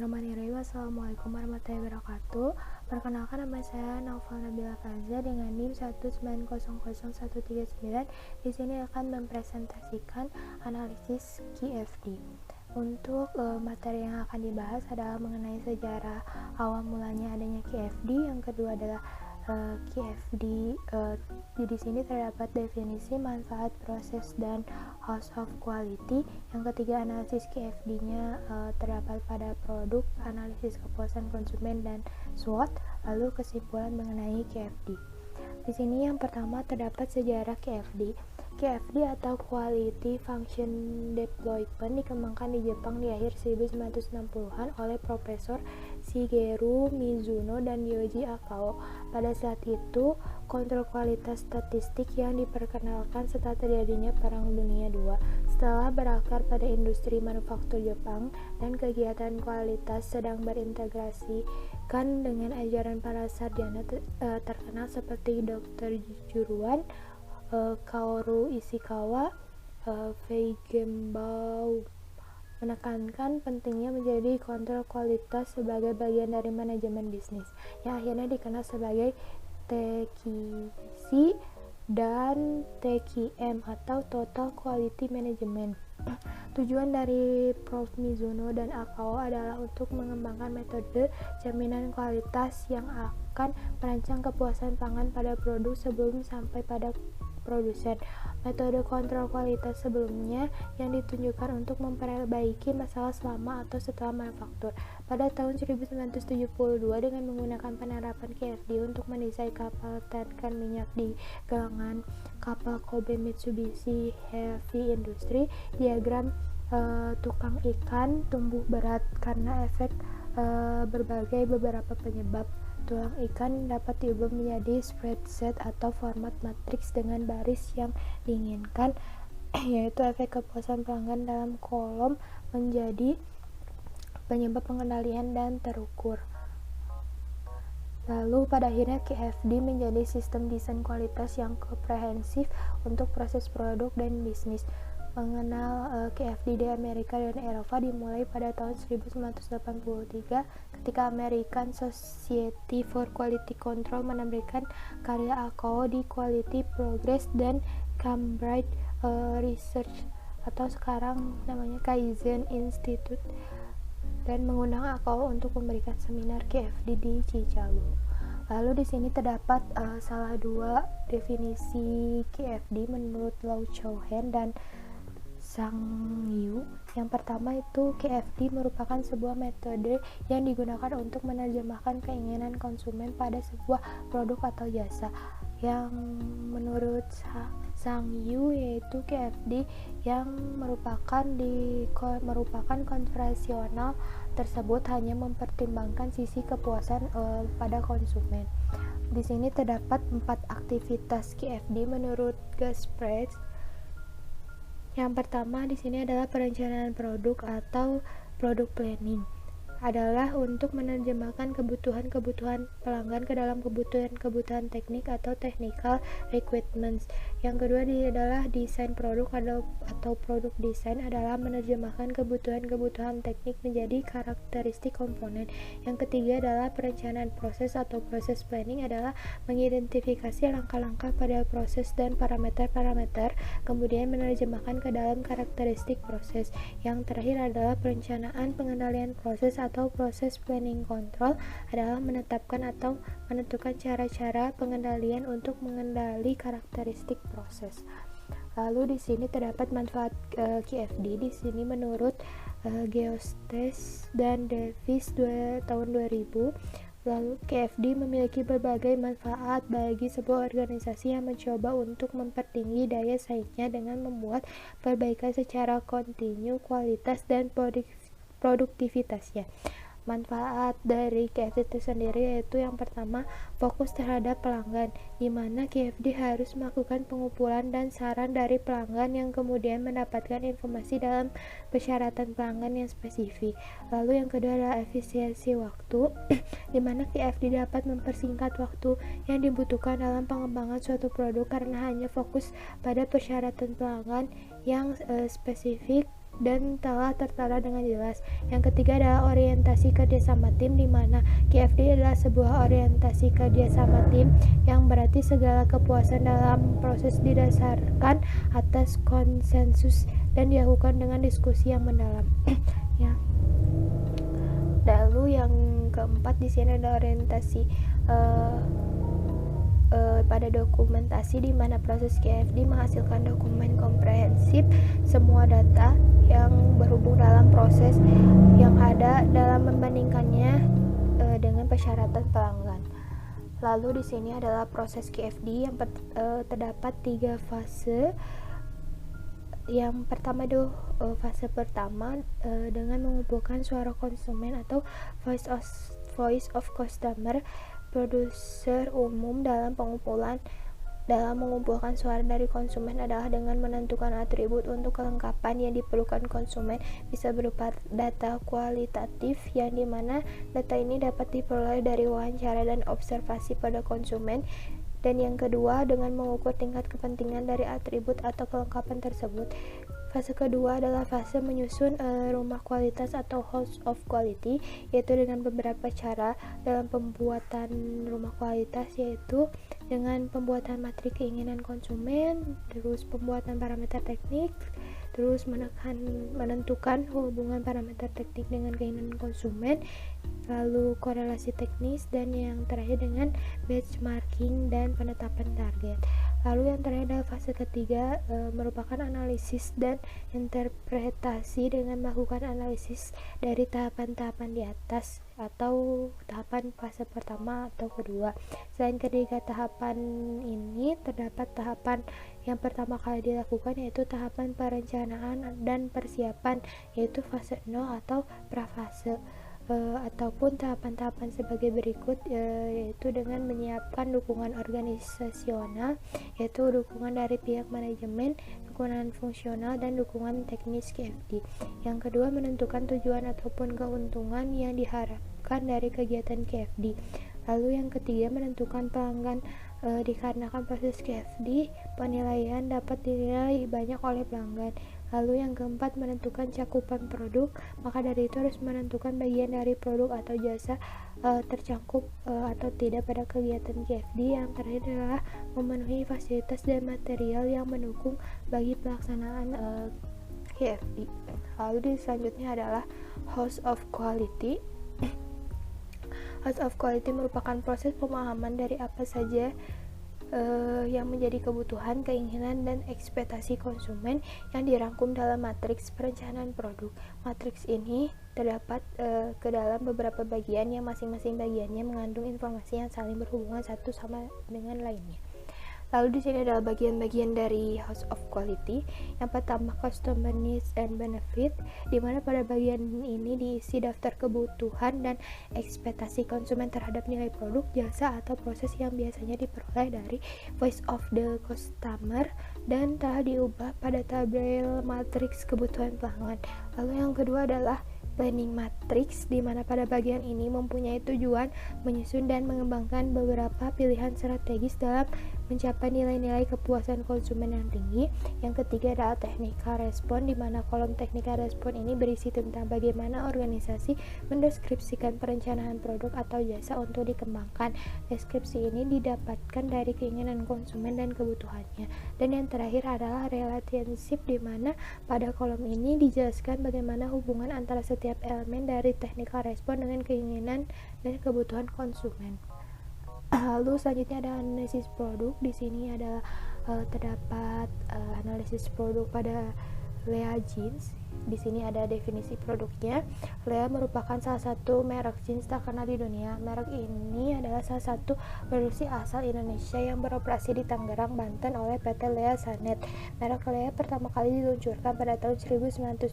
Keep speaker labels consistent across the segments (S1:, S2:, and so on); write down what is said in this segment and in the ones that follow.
S1: Bismillahirrahmanirrahim. Assalamualaikum warahmatullahi wabarakatuh. Perkenalkan, nama saya Naufal Nabila Faza dengan NIM 1900139. Di sini akan mempresentasikan analisis QFD. Untuk materi yang akan dibahas adalah mengenai sejarah awal mulanya adanya QFD. Yang kedua adalah QFD. Di sini terdapat definisi, manfaat, proses, dan host of quality. Yang ketiga, analisis QFD-nya terdapat pada produk, analisis kepuasan konsumen, dan SWOT. Lalu kesimpulan mengenai QFD. Di sini yang pertama terdapat sejarah QFD. QFD atau Quality Function Deployment dikembangkan di Jepang di akhir 1960-an oleh Profesor Shigeru Mizuno dan Yoji Akao. Pada saat itu, kontrol kualitas statistik yang diperkenalkan setelah terjadinya Perang Dunia II. Setelah berakar pada industri manufaktur Jepang dan kegiatan kualitas sedang berintegrasikan dengan ajaran para sarjana terkenal seperti Dr. Juruan, Kaoru Ishikawa, Feigenbaum menekankan pentingnya menjadi kontrol kualitas sebagai bagian dari manajemen bisnis, yang akhirnya dikenal sebagai TQC dan TQM atau Total Quality Management. Tujuan dari Prof. Mizuno dan Akao adalah untuk mengembangkan metode jaminan kualitas yang akan merancang kepuasan pangan pada produk sebelum sampai pada produsen. Metode kontrol kualitas sebelumnya yang ditunjukkan untuk memperbaiki masalah selama atau setelah manufaktur. Pada tahun 1972 dengan menggunakan penerapan QFD untuk mendesain kapal tanker minyak di galangan kapal Kobe Mitsubishi Heavy Industry, diagram tukang ikan tumbuh berat karena efek beberapa penyebab. Tulang ikan dapat diubah menjadi spreadsheet atau format matriks dengan baris yang diinginkan, yaitu efek kepuasan pelanggan dalam kolom menjadi penyebab pengendalian dan terukur. Lalu pada akhirnya QFD menjadi sistem desain kualitas yang komprehensif untuk proses produk dan bisnis. Mengenal QFD di Amerika dan Eropa dimulai pada tahun 1983 ketika American Society for Quality Control menerbitkan karya Akao di Quality Progress dan Cambridge Research atau sekarang namanya Kaizen Institute, dan mengundang Akao untuk memberikan seminar QFD di Chicago. Lalu di sini terdapat salah dua definisi QFD menurut Lau Chou-hen dan Sang Yu. Yang pertama itu QFD merupakan sebuah metode yang digunakan untuk menerjemahkan keinginan konsumen pada sebuah produk atau jasa. Yang menurut Sang Yu yaitu QFD yang merupakan konvensional tersebut hanya mempertimbangkan sisi kepuasan pada konsumen. Di sini terdapat 4 aktivitas QFD menurut Gaspres. Yang pertama di sini adalah perencanaan produk atau product planning, adalah untuk menerjemahkan kebutuhan pelanggan ke dalam kebutuhan teknik atau technical requirements. Yang kedua adalah desain produk atau produk desain, adalah menerjemahkan kebutuhan teknik menjadi karakteristik komponen. Yang ketiga adalah perencanaan proses atau proses planning, adalah mengidentifikasi langkah-langkah pada proses dan parameter-parameter, kemudian menerjemahkan ke dalam karakteristik proses. Yang terakhir adalah perencanaan pengendalian proses atau proses planning control, adalah menetapkan atau menentukan cara-cara pengendalian untuk mengendali karakteristik proses. Lalu di sini terdapat manfaat QFD. Di sini menurut Geostes dan Davis tahun 2000, lalu QFD memiliki berbagai manfaat bagi sebuah organisasi yang mencoba untuk mempertinggi daya saingnya dengan membuat perbaikan secara kontinu kualitas dan produktivitasnya. Manfaat dari QFD itu sendiri yaitu yang pertama, fokus terhadap pelanggan, di mana QFD harus melakukan pengumpulan dan saran dari pelanggan yang kemudian mendapatkan informasi dalam persyaratan pelanggan yang spesifik. Lalu yang kedua adalah efisiensi waktu, di mana QFD dapat mempersingkat waktu yang dibutuhkan dalam pengembangan suatu produk karena hanya fokus pada persyaratan pelanggan yang spesifik dan telah tertara dengan jelas. Yang ketiga adalah orientasi kerjasama tim, di mana KFD adalah sebuah orientasi kerjasama tim yang berarti segala kepuasan dalam proses didasarkan atas konsensus dan dilakukan dengan diskusi yang mendalam. Ya. Lalu yang keempat di sini ada orientasi pada dokumentasi, di mana proses KFD menghasilkan dokumen komprehensif semua data yang berhubung dalam proses yang ada dalam membandingkannya dengan persyaratan pelanggan. Lalu di sini adalah proses KFD yang terdapat 3 fase. Yang pertama itu fase pertama dengan mengumpulkan suara konsumen atau voice of customer. Produser umum dalam mengumpulkan suara dari konsumen adalah dengan menentukan atribut untuk kelengkapan yang diperlukan konsumen, bisa berupa data kualitatif yang dimana data ini dapat diperoleh dari wawancara dan observasi pada konsumen. Dan yang kedua dengan mengukur tingkat kepentingan dari atribut atau kelengkapan tersebut. Fase kedua adalah fase menyusun rumah kualitas atau house of quality, yaitu dengan beberapa cara dalam pembuatan rumah kualitas, yaitu dengan pembuatan matrik keinginan konsumen, terus pembuatan parameter teknik, terus menentukan hubungan parameter teknik dengan keinginan konsumen, lalu korelasi teknis, dan yang terakhir dengan benchmarking dan penetapan target. Lalu yang terakhir adalah fase ketiga, merupakan analisis dan interpretasi dengan melakukan analisis dari tahapan-tahapan di atas atau tahapan fase pertama atau kedua. Selain ketiga tahapan ini, terdapat tahapan yang pertama kali dilakukan, yaitu tahapan perencanaan dan persiapan, yaitu fase 0 atau prafase. Ataupun tahapan-tahapan sebagai berikut, yaitu dengan menyiapkan dukungan organisasional, yaitu dukungan dari pihak manajemen, dukungan fungsional, dan dukungan teknis KFD. Yang kedua, menentukan tujuan ataupun keuntungan yang diharapkan dari kegiatan KFD. Lalu yang ketiga, menentukan pelanggan. Dikarenakan proses KFD, penilaian dapat dinilai banyak oleh pelanggan. Lalu yang keempat, menentukan cakupan produk. Maka dari itu harus menentukan bagian dari produk atau jasa tercakup atau tidak pada kegiatan KFD. Yang terakhir adalah memenuhi fasilitas dan material yang mendukung bagi pelaksanaan KFD. Lalu selanjutnya adalah house of quality. House of quality merupakan proses pemahaman dari apa saja yang menjadi kebutuhan, keinginan, dan ekspektasi konsumen yang dirangkum dalam matriks perencanaan produk. Matriks ini terdapat ke dalam beberapa bagian yang masing-masing bagiannya mengandung informasi yang saling berhubungan satu sama dengan lainnya. Lalu di sini adalah bagian-bagian dari house of quality. Yang pertama, customer needs and benefit, di mana pada bagian ini diisi daftar kebutuhan dan ekspektasi konsumen terhadap nilai produk, jasa, atau proses yang biasanya diperoleh dari voice of the customer dan telah diubah pada tabel matriks kebutuhan pelanggan. Lalu yang kedua adalah planning matrix, di mana pada bagian ini mempunyai tujuan menyusun dan mengembangkan beberapa pilihan strategis dalam mencapai nilai-nilai kepuasan konsumen yang tinggi. Yang ketiga adalah technical respon, di mana kolom technical respon ini berisi tentang bagaimana organisasi mendeskripsikan perencanaan produk atau jasa untuk dikembangkan. Deskripsi ini didapatkan dari keinginan konsumen dan kebutuhannya. Dan yang terakhir adalah relationship, di mana pada kolom ini dijelaskan bagaimana hubungan antara setiap elemen dari technical respon dengan keinginan dan kebutuhan konsumen. Lalu selanjutnya ada analisis produk. Di sini adalah terdapat analisis produk pada Lea Jeans. Di sini ada definisi produknya. Lea merupakan salah satu merek jeans terkenal di dunia. Merek ini adalah salah satu produksi asal Indonesia yang beroperasi di Tangerang, Banten oleh PT Lea Sanet. Merek Lea pertama kali diluncurkan pada tahun 1976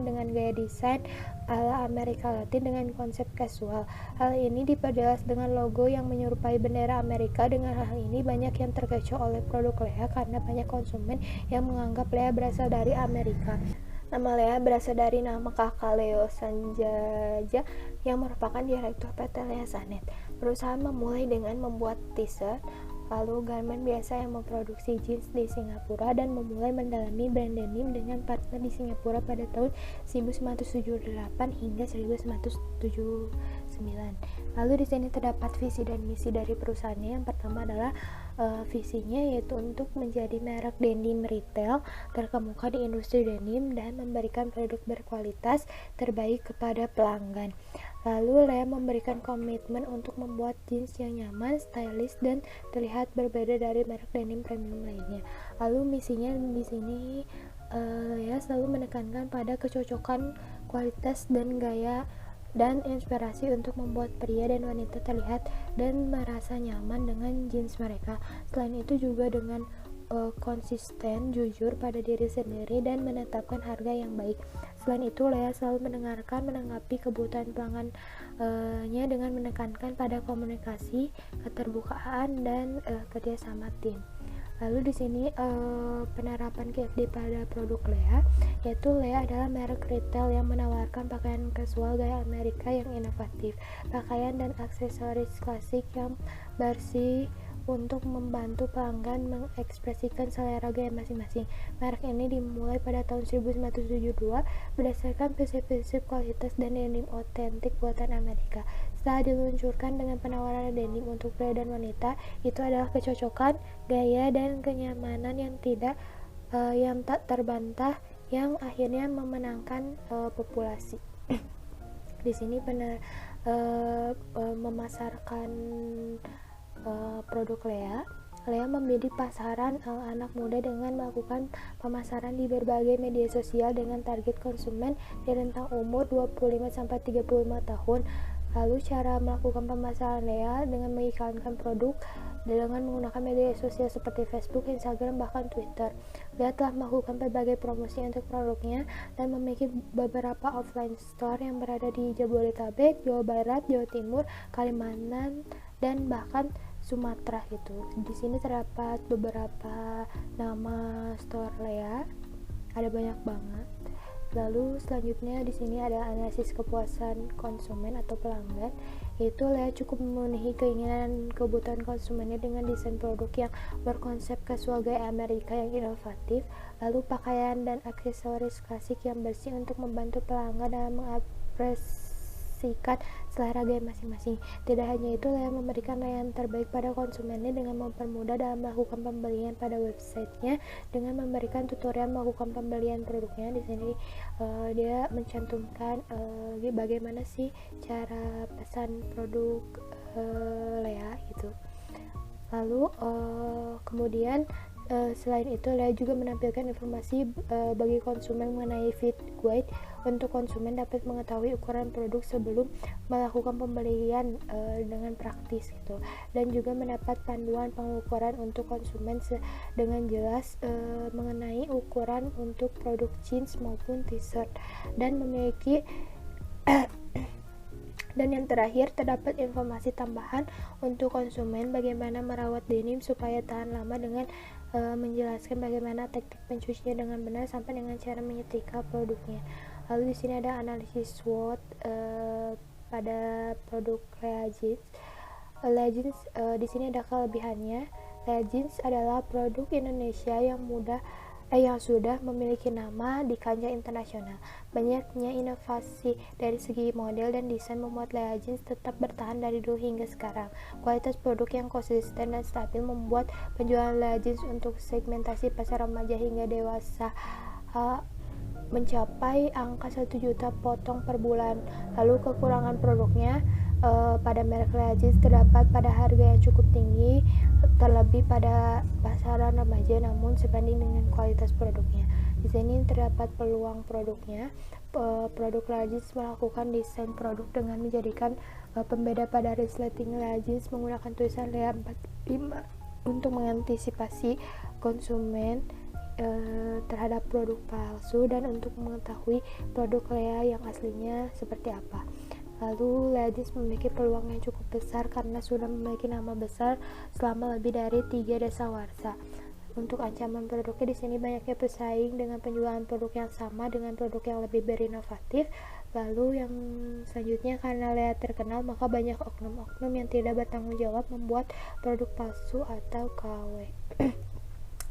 S1: dengan gaya desain ala Amerika Latin dengan konsep casual. Hal ini diperjelas dengan logo yang menyerupai bendera Amerika. Dengan hal ini banyak yang terkecoh oleh produk Lea karena banyak konsumen yang menganggap Lea berasal dari Amerika. Nama Lea berasal dari nama kakak Leo Sanjaja yang merupakan direktur PT Lea Sanet. Perusahaan memulai dengan membuat t-shirt, Lalu Garment biasa yang memproduksi jeans di Singapura dan memulai mendalami brand denim dengan partner di Singapura pada tahun 1978 hingga 1979. Lalu di sini terdapat visi dan misi dari perusahaannya. Yang pertama adalah visinya yaitu untuk menjadi merek denim retail terkemuka di industri denim dan memberikan produk berkualitas terbaik kepada pelanggan. Lalu Lea memberikan komitmen untuk membuat jeans yang nyaman, stylish, dan terlihat berbeda dari merek denim premium lainnya. Lalu misinya di sini Lea selalu menekankan pada kecocokan kualitas dan gaya dan inspirasi untuk membuat pria dan wanita terlihat dan merasa nyaman dengan jeans mereka. Selain itu juga dengan konsisten, jujur pada diri sendiri dan menetapkan harga yang baik. Selain itu, Lea selalu menanggapi kebutuhan pelanggannya dengan menekankan pada komunikasi, keterbukaan, dan kerjasama tim. Lalu di sini penerapan KFD pada produk Lea, yaitu Lea adalah merek retail yang menawarkan pakaian kasual gaya Amerika yang inovatif, pakaian dan aksesoris klasik yang bersih untuk membantu pelanggan mengekspresikan selera gaya masing-masing. Merek ini dimulai pada tahun 1972 berdasarkan prinsip-prinsip kualitas dan denim otentik buatan Amerika. Setelah diluncurkan dengan penawaran denim untuk pria dan wanita, itu adalah kecocokan, gaya, dan kenyamanan yang tak terbantah yang akhirnya memenangkan populasi. Di sini memasarkan produk Lea membidik pasaran anak muda dengan melakukan pemasaran di berbagai media sosial dengan target konsumen di rentang umur 25-35 tahun. Lalu cara melakukan pemasaran Lea dengan mengiklankan produk dengan menggunakan media sosial seperti Facebook, Instagram, bahkan Twitter. Lea telah melakukan berbagai promosi untuk produknya dan memiliki beberapa offline store yang berada di Jabodetabek, Jawa Barat, Jawa Timur, Kalimantan, dan bahkan Sumatera gitu. Di sini terdapat beberapa nama store Lea, ada banyak banget. Lalu selanjutnya di sini ada analisis kepuasan konsumen atau pelanggan, yaitu Lea cukup memenuhi keinginan kebutuhan konsumennya dengan desain produk yang berkonsep casual gaya Amerika yang inovatif, lalu pakaian dan aksesoris klasik yang bersih untuk membantu pelanggan dalam mengekspresikan selera gaya masing-masing. Tidak hanya itu, Lea memberikan layanan terbaik pada konsumennya dengan mempermudah dalam melakukan pembelian pada websitenya dengan memberikan tutorial melakukan pembelian produknya. Di sini dia mencantumkan bagaimana sih cara pesan produk Lea gitu. Lalu kemudian selain itu, Lea juga menampilkan informasi bagi konsumen mengenai fit guide untuk konsumen dapat mengetahui ukuran produk sebelum melakukan pembelian dengan praktis gitu, dan juga mendapat panduan pengukuran untuk konsumen dengan jelas mengenai ukuran untuk produk jeans maupun t-shirt, dan memiliki dan yang terakhir, terdapat informasi tambahan untuk konsumen bagaimana merawat denim supaya tahan lama dengan menjelaskan bagaimana teknik pencucian dengan benar sampai dengan cara menyetrika produknya. Lalu di sini ada analisis SWOT pada produk Lea Jeans. Lea Jeans di sini ada kelebihannya. Lea Jeans adalah produk Indonesia yang sudah memiliki nama di kancah internasional. Banyaknya inovasi dari segi model dan desain membuat Lea Jeans tetap bertahan dari dulu hingga sekarang. Kualitas produk yang konsisten dan stabil membuat penjualan Lea Jeans untuk segmentasi pasar remaja hingga dewasa mencapai angka 1 juta potong per bulan. Lalu kekurangan produknya pada merek Lea Jeans terdapat pada harga yang cukup tinggi, terlebih pada pasaran remaja, namun sebanding dengan kualitas produknya. Di sini terdapat peluang produknya. Produk Lea Jeans melakukan desain produk dengan menjadikan pembeda pada resleting Lea Jeans menggunakan tulisan Lea 45 untuk mengantisipasi konsumen terhadap produk palsu dan untuk mengetahui produk Lea yang aslinya seperti apa. Lalu Lea Jeans memiliki peluang yang cukup besar karena sudah memiliki nama besar selama lebih dari 3 dasawarsa. Untuk ancaman produknya di sini banyaknya pesaing dengan penjualan produk yang sama dengan produk yang lebih berinovatif. Lalu yang selanjutnya, karena Lea terkenal, maka banyak oknum-oknum yang tidak bertanggung jawab membuat produk palsu atau KW.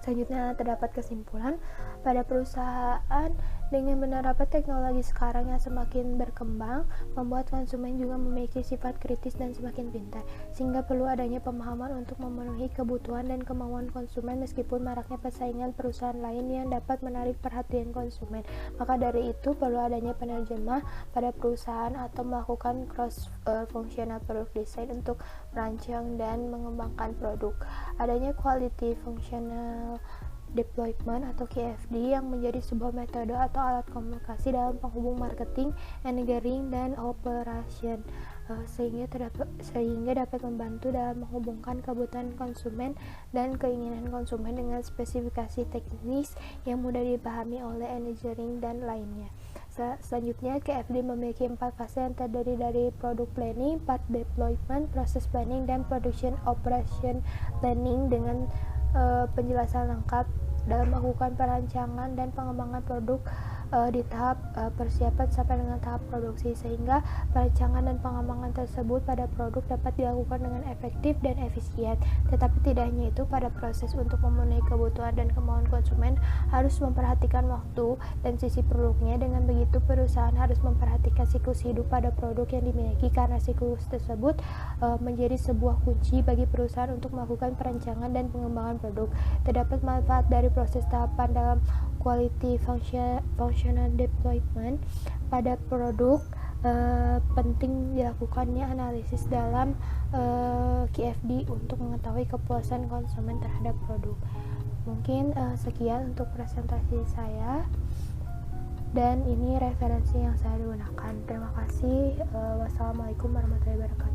S1: Selanjutnya terdapat kesimpulan, pada perusahaan dengan penerapan teknologi sekarang yang semakin berkembang, membuat konsumen juga memiliki sifat kritis dan semakin pintar, sehingga perlu adanya pemahaman untuk memenuhi kebutuhan dan kemauan konsumen meskipun maraknya persaingan perusahaan lain yang dapat menarik perhatian konsumen. Maka dari itu perlu adanya penerjemah pada perusahaan atau melakukan cross-functional product design untuk merancang dan mengembangkan produk. Adanya quality functional deployment atau QFD yang menjadi sebuah metode atau alat komunikasi dalam penghubung marketing, engineering, dan operation, sehingga dapat membantu dalam menghubungkan kebutuhan konsumen dan keinginan konsumen dengan spesifikasi teknis yang mudah dipahami oleh engineering dan lainnya. Selanjutnya, KFD memiliki 4 fase yang terdiri dari product planning, part deployment, process planning, dan production operation planning dengan penjelasan lengkap dalam melakukan perancangan dan pengembangan produk di tahap persiapan sampai dengan tahap produksi, sehingga perancangan dan pengembangan tersebut pada produk dapat dilakukan dengan efektif dan efisien. Tetapi tidak hanya itu, pada proses untuk memenuhi kebutuhan dan kemauan konsumen harus memperhatikan waktu dan sisi produknya. Dengan begitu, perusahaan harus memperhatikan siklus hidup pada produk yang dimiliki, karena siklus tersebut menjadi sebuah kunci bagi perusahaan untuk melakukan perancangan dan pengembangan produk. Terdapat manfaat dari proses tahapan dalam quality functional deployment pada produk. Penting dilakukannya analisis dalam QFD untuk mengetahui kepuasan konsumen terhadap produk. Mungkin sekian untuk presentasi saya, dan ini referensi yang saya gunakan. Terima kasih. Wassalamualaikum warahmatullahi wabarakatuh.